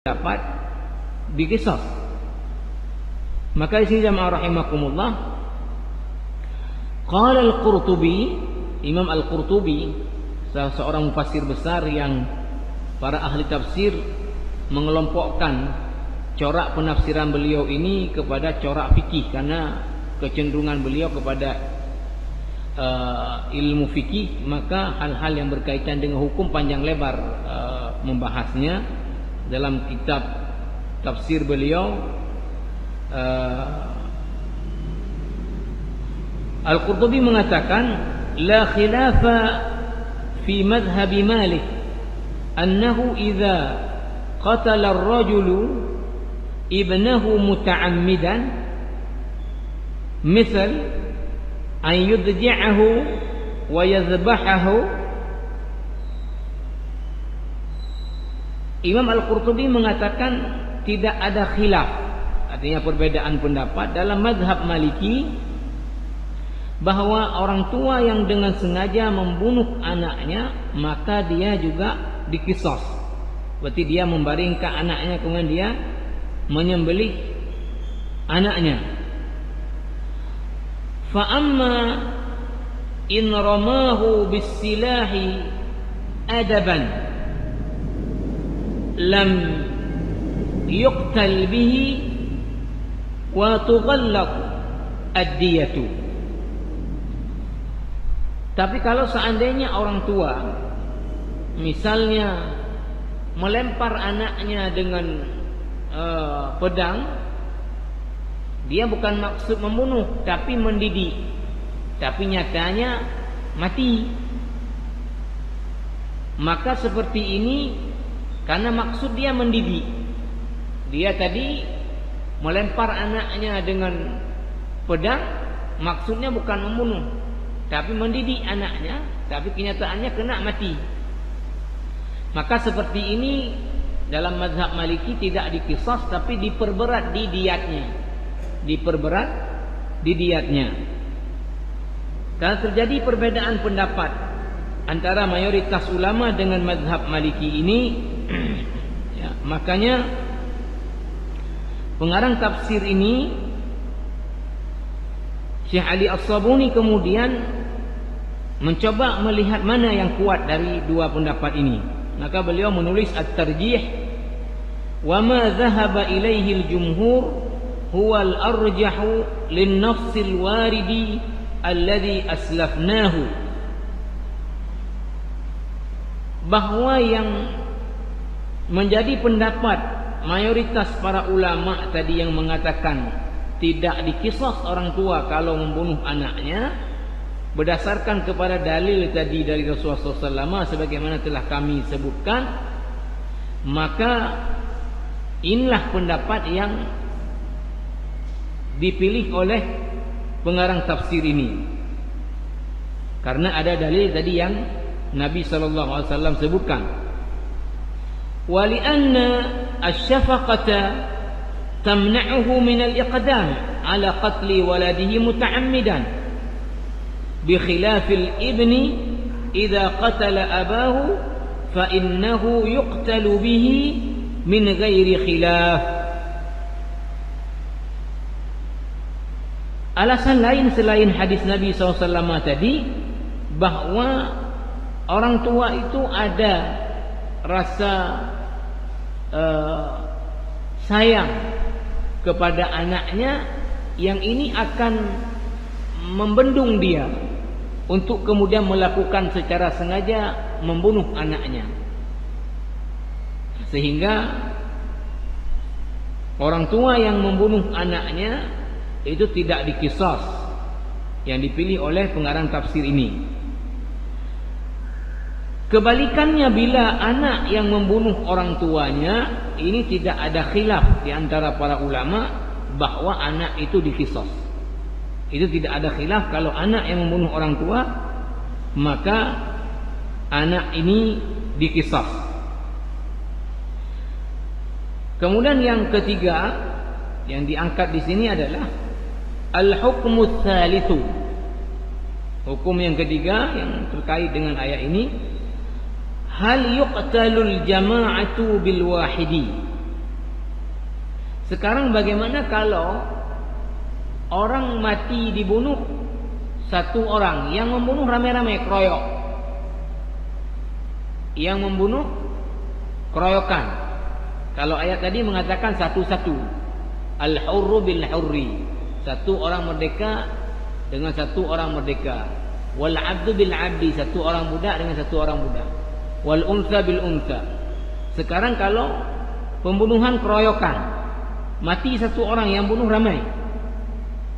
dapat diqisas. Maka di sini jamaah rahimakumullah, qala Al-Qurtubi, Imam Al-Qurtubi, salah seorang mufassir besar yang para ahli tafsir mengelompokkan corak penafsiran beliau ini kepada corak fikih karena kecenderungan beliau kepada ilmu fikih, maka hal-hal yang berkaitan dengan hukum panjang lebar membahasnya. Dalam kitab tafsir beliau Al-Qurtubi mengatakan la khilafa fi madhhab Malik annahu idza qatala ar-rajulu ibnahu muta'ammidan misal an yudji'ahu wa yadhbahahu. Imam Al-Qurtubi mengatakan tidak ada khilaf, artinya perbedaan pendapat dalam mazhab Maliki, bahwa orang tua yang dengan sengaja membunuh anaknya maka dia juga diqisas. Berarti dia membaringkan anaknya kemudian dia menyembelih anaknya. Fa amma in ramahu bis-silahi adaban lam yuqtal bihi wa tughallaq ad-diyatu. Tapi kalau seandainya orang tua misalnya melempar anaknya dengan pedang, dia bukan maksud membunuh tapi mendidik, tapi nyatanya mati, maka seperti ini karena maksud dia mendidik. Dia tadi melempar anaknya dengan pedang, maksudnya bukan membunuh tapi mendidik anaknya, tapi kenyataannya kena mati. Maka seperti ini dalam mazhab Maliki tidak diqisas tapi diperberat di diyatnya. Diperberat di diyatnya. Karena terjadi perbedaan pendapat antara mayoritas ulama dengan mazhab Maliki ini, ya, makanya pengarang tafsir ini Syekh Ali As-Sabuni kemudian mencoba melihat mana yang kuat dari dua pendapat ini. Maka beliau menulis at-tarjih, wa ma dhahaba ilaihi al-jumhur huwa al-arjahu lin-nafs al-waridi alladhi aslafnahu. Bahwa yang menjadi pendapat mayoritas para ulama tadi yang mengatakan tidak diqisas orang tua kalau membunuh anaknya, berdasarkan kepada dalil tadi dari Rasulullah SAW sebagaimana telah kami sebutkan, maka inilah pendapat yang dipilih oleh pengarang tafsir ini, karena ada dalil tadi yang Nabi SAW sebutkan. Wa li'anna asy-syafaqata tamna'uhu min al-iqdam ala qatli waladihi muta'ammidan bi khilafil ibni idza qatala abahu fa innahu yuqtalu bihi min ghairi khilaf. Alasan lain selain hadis Nabi SAW tadi, bahwa orang tua itu ada rasa sayang kepada anaknya, yang ini akan membendung dia untuk kemudian melakukan secara sengaja membunuh anaknya, sehingga orang tua yang membunuh anaknya itu tidak diqisas, yang dipilih oleh pengarang tafsir ini. Kebalikannya, bila anak yang membunuh orang tuanya, ini tidak ada khilaf di antara para ulama bahwa anak itu diqisas. Itu tidak ada khilaf, kalau anak yang membunuh orang tua maka anak ini diqisas. Kemudian yang ketiga yang diangkat di sini adalah al-hukmu tsalitsu. Hukum yang ketiga yang terkait dengan ayat ini, hal yuqtalul jama'atu bil wahidi Sekarang bagaimana kalau orang mati dibunuh satu orang, yang membunuh ramai-ramai, keroyok. Yang membunuh keroyokan. Kalau ayat tadi mengatakan satu-satu. Al-hurru bil-hurri. Satu orang merdeka dengan satu orang merdeka. Wal-abdu bil-abdi. Satu orang budak dengan satu orang budak. Wal-untha bil-untha. Sekarang kalau pembunuhan keroyokan, mati satu orang, yang bunuh ramai,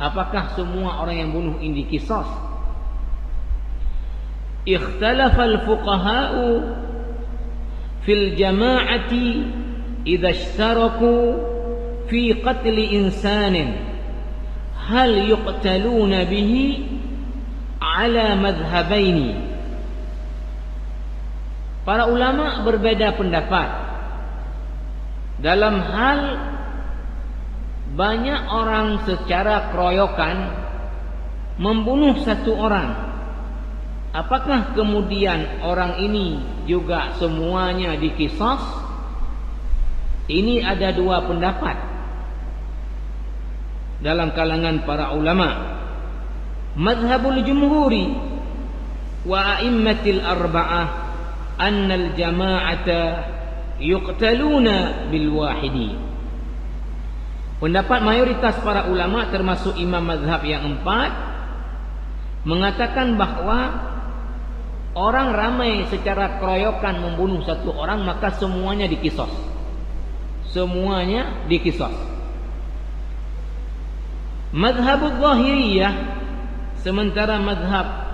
apakah semua orang yang bunuh ini qisas? Ikhtalafa al-fuqaha'u fil jama'ati idza ishtaraku fi qatli insanin hal yuqtaluna bihi ala madhhabaini. Para ulama berbeda pendapat dalam hal banyak orang secara keroyokan membunuh satu orang. Apakah kemudian orang ini juga semuanya diqisas? Ini ada dua pendapat dalam kalangan para ulama. Mazhabul jumhuri wa a'immatil arba'ah annal jama'ata yuqtaluna bil wahidi. Pendapat mayoritas para ulama termasuk imam mazhab yang empat mengatakan bahawa orang ramai secara keroyokan membunuh satu orang, maka semuanya diqisas. Semuanya diqisas. Mazhabul zahiriyah, sementara mazhab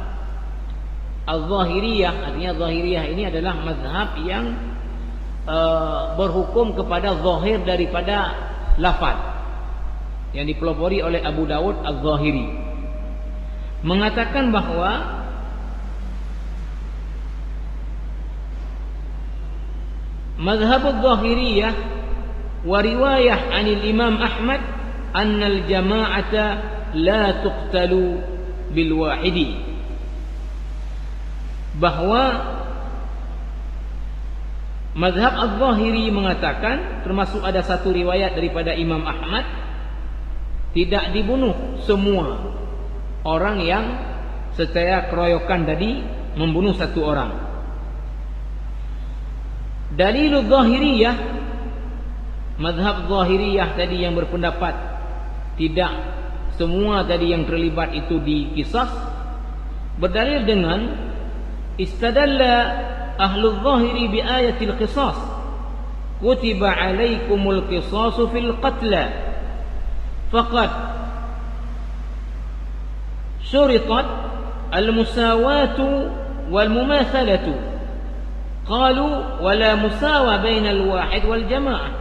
al-zahiriyah, artinya zahiriyah ini adalah mazhab yang berhukum kepada zahir daripada lafaz, yang dipelopori oleh Abu Dawud Al-Zahiri, mengatakan bahawa mazhab al-Zahiriyah wa riwayah anil Imam Ahmad annal jama'ata la tuqtalu bil wahidi, bahawa mazhab al-Zahiri mengatakan, termasuk ada satu riwayat daripada Imam Ahmad, tidak dibunuh semua orang yang secara keroyokan tadi membunuh satu orang. Dalilul zahiriyah, mazhab zahiriyah tadi yang berpendapat tidak semua tadi yang terlibat itu diqisas, berdalil dengan istadalla ahlul zahiri bi ayatil qisas, kutiba alaikumul qisasu fil qatla faqad syuritat al-musawatu wal mumathalatu qalu wala musawa bainal wahid wal jamaah.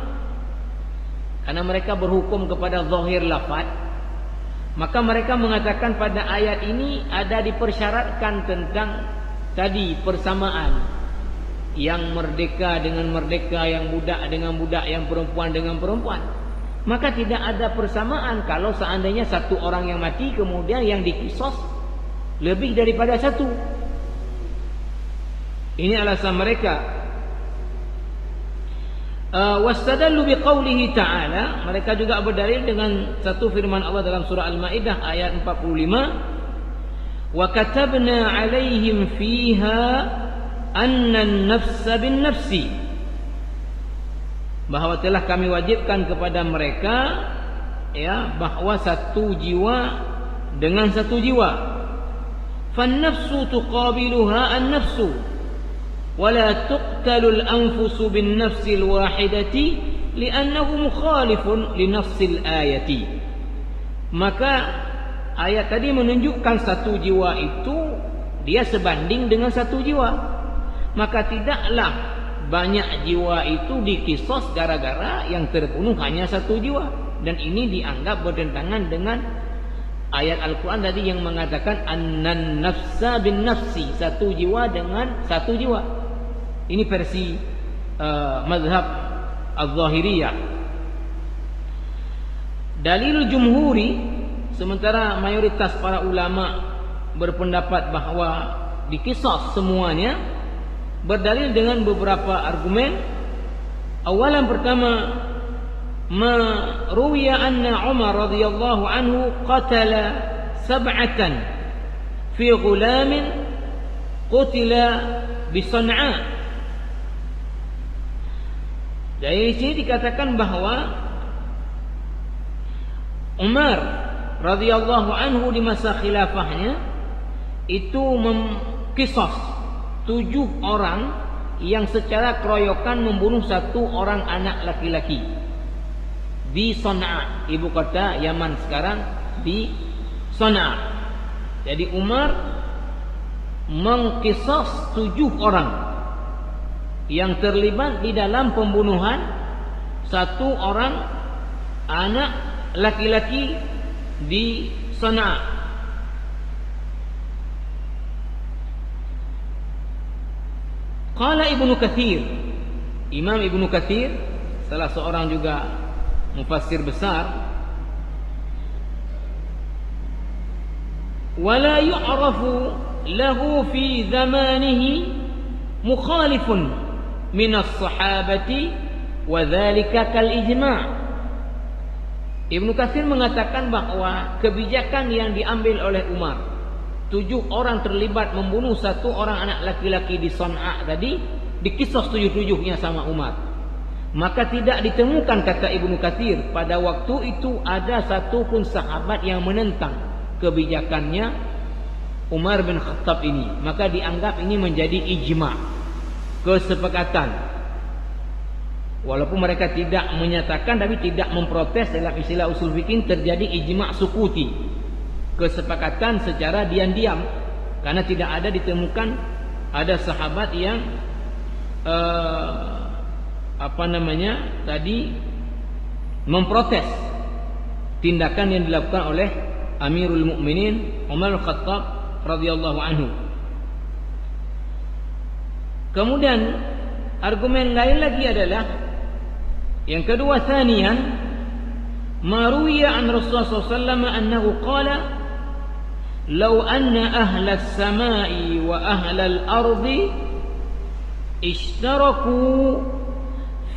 Karena mereka berhukum kepada zahir lafaz, maka mereka mengatakan pada ayat ini ada dipersyaratkan tentang tadi persamaan, yang merdeka dengan merdeka, yang budak dengan budak, yang perempuan dengan perempuan. Maka tidak ada persamaan kalau seandainya satu orang yang mati kemudian yang diqisas lebih daripada satu. Ini alasan mereka. Wastadallu biqaulihi ta'ala, mereka juga berdalil dengan satu firman Allah dalam surah Al-Maidah ayat 45, wa katabna 'alaihim fiha anna an-nafsa bin-nafsi, bahawa telah kami wajibkan kepada mereka, ya, bahawa satu jiwa dengan satu jiwa. Fan-nafsu tuqabiluha an-nafsu wala tuqtalul anfusu bin nafsil wahidati li'annahu mukhalifun li nafsil ayati. Maka ayat tadi menunjukkan satu jiwa itu dia sebanding dengan satu jiwa, maka tidaklah banyak jiwa itu diqisas gara-gara yang terbunuh hanya satu jiwa. Dan ini dianggap bertentangan dengan ayat Al-Quran tadi yang mengatakan annan nafsa bin nafsi, satu jiwa dengan satu jiwa. Ini versi mazhab al-Zahiriyah. Dalil jumhuri, sementara mayoritas para ulama berpendapat bahawa diqisas semuanya, berdalil dengan beberapa argumen. Awalan pertama, ruwiya anna Umar radhiyallahu anhu qatala 7 fi ghulamin qutila bi San'a. Dari sini dikatakan bahawa Umar radhiyallahu anhu di masa khilafahnya itu mengqisas 7 orang yang secara keroyokan membunuh 1 orang anak laki-laki di San'a, ibu kota Yaman sekarang, di San'a. Jadi Umar mengqisas 7 orang yang terlibat di dalam pembunuhan 1 orang anak laki-laki di San'a. Qala Ibnu Katsir, Imam Ibnu Katsir, salah seorang juga mufassir besar, wala yu'rafu lahu fi zamanihi mukhalifun min as-sahabati wa dhalika kal ijma'. Ibnu Katsir mengatakan bahawa kebijakan yang diambil oleh Umar, 7 orang terlibat membunuh 1 orang anak laki-laki di San'a tadi, dikisah 7-7-nya sama Umar. Maka tidak ditemukan, kata Ibnu Katsir, pada waktu itu ada 1 pun sahabat yang menentang kebijakannya Umar bin Khattab ini. Maka dianggap ini menjadi ijma', kesepakatan. Walaupun mereka tidak menyatakan tapi tidak memprotes, dalam istilah usul fikih terjadi ijma' sukuti, kesepakatan secara diam-diam, karena tidak ada ditemukan ada sahabat yang tadi memprotes tindakan yang dilakukan oleh Amirul Mukminin Umar Khattab radhiyallahu anhu. Kemudian argumen lain lagi adalah yang kedua, thaniyan ma ruwiya an Rasulullah sallallahu alaihi wasallam annahu qala law anna ahla as-sama'i wa ahla al-ardi ishtaraku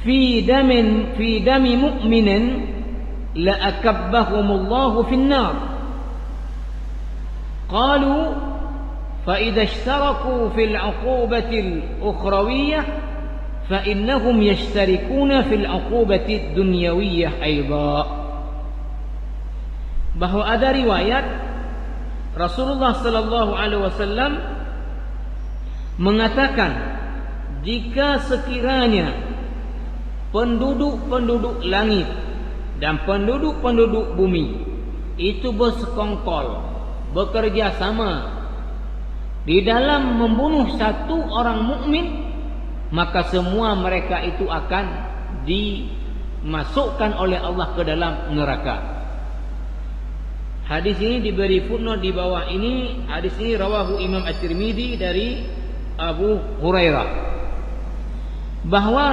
fi dami mu'minin la akabbahumullahu fin nar. Qalu fa idza ishtaraku fil 'uqubati al-ukhrawiyyah fa innahum yashtarikuna fil 'uqubati ad-dunyawiyyah aidan. Bahawa ada riwayat Rasulullah sallallahu alaihi wasallam mengatakan, jika sekiranya penduduk-penduduk langit dan penduduk-penduduk bumi itu bersekongkol, bekerja sama di dalam membunuh 1 orang mukmin, maka semua mereka itu akan dimasukkan oleh Allah ke dalam neraka. Hadis ini diberi footnote di bawah ini. Hadis ini rawahu Imam At-Tirmidzi dari Abu Hurairah, bahwa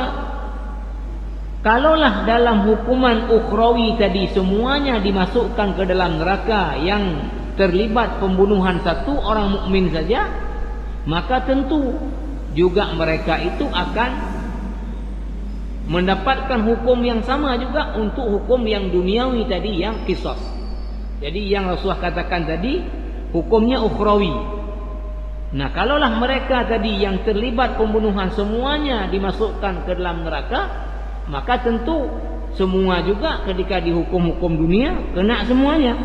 kalaulah dalam hukuman ukhrawi tadi semuanya dimasukkan ke dalam neraka yang terlibat pembunuhan 1 orang mukmin saja, maka tentu juga mereka itu akan mendapatkan hukum yang sama juga untuk hukum yang duniawi tadi, yang qisas. Jadi yang Rasulullah katakan tadi hukumnya ukhrawi. Nah, kalaulah mereka tadi yang terlibat pembunuhan semuanya dimasukkan ke dalam neraka, maka tentu semua juga ketika dihukum hukum dunia kena semuanya.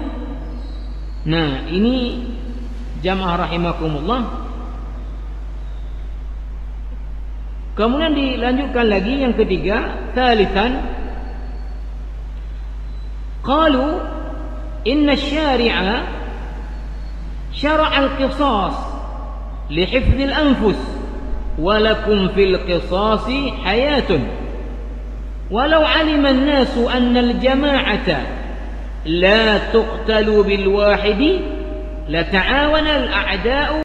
Nah, ini jamaah rahimakumullah. Kemudian dilanjutkan lagi yang ketiga, thalithan qalu inna syari'a syara'a al-qisas li hifdhi al-anfus wa lakum fil qisasi hayatun walau 'alima an-nasu anna al-jama'ata la tuqtalu bil wahidi la ta'awana al-a'da'u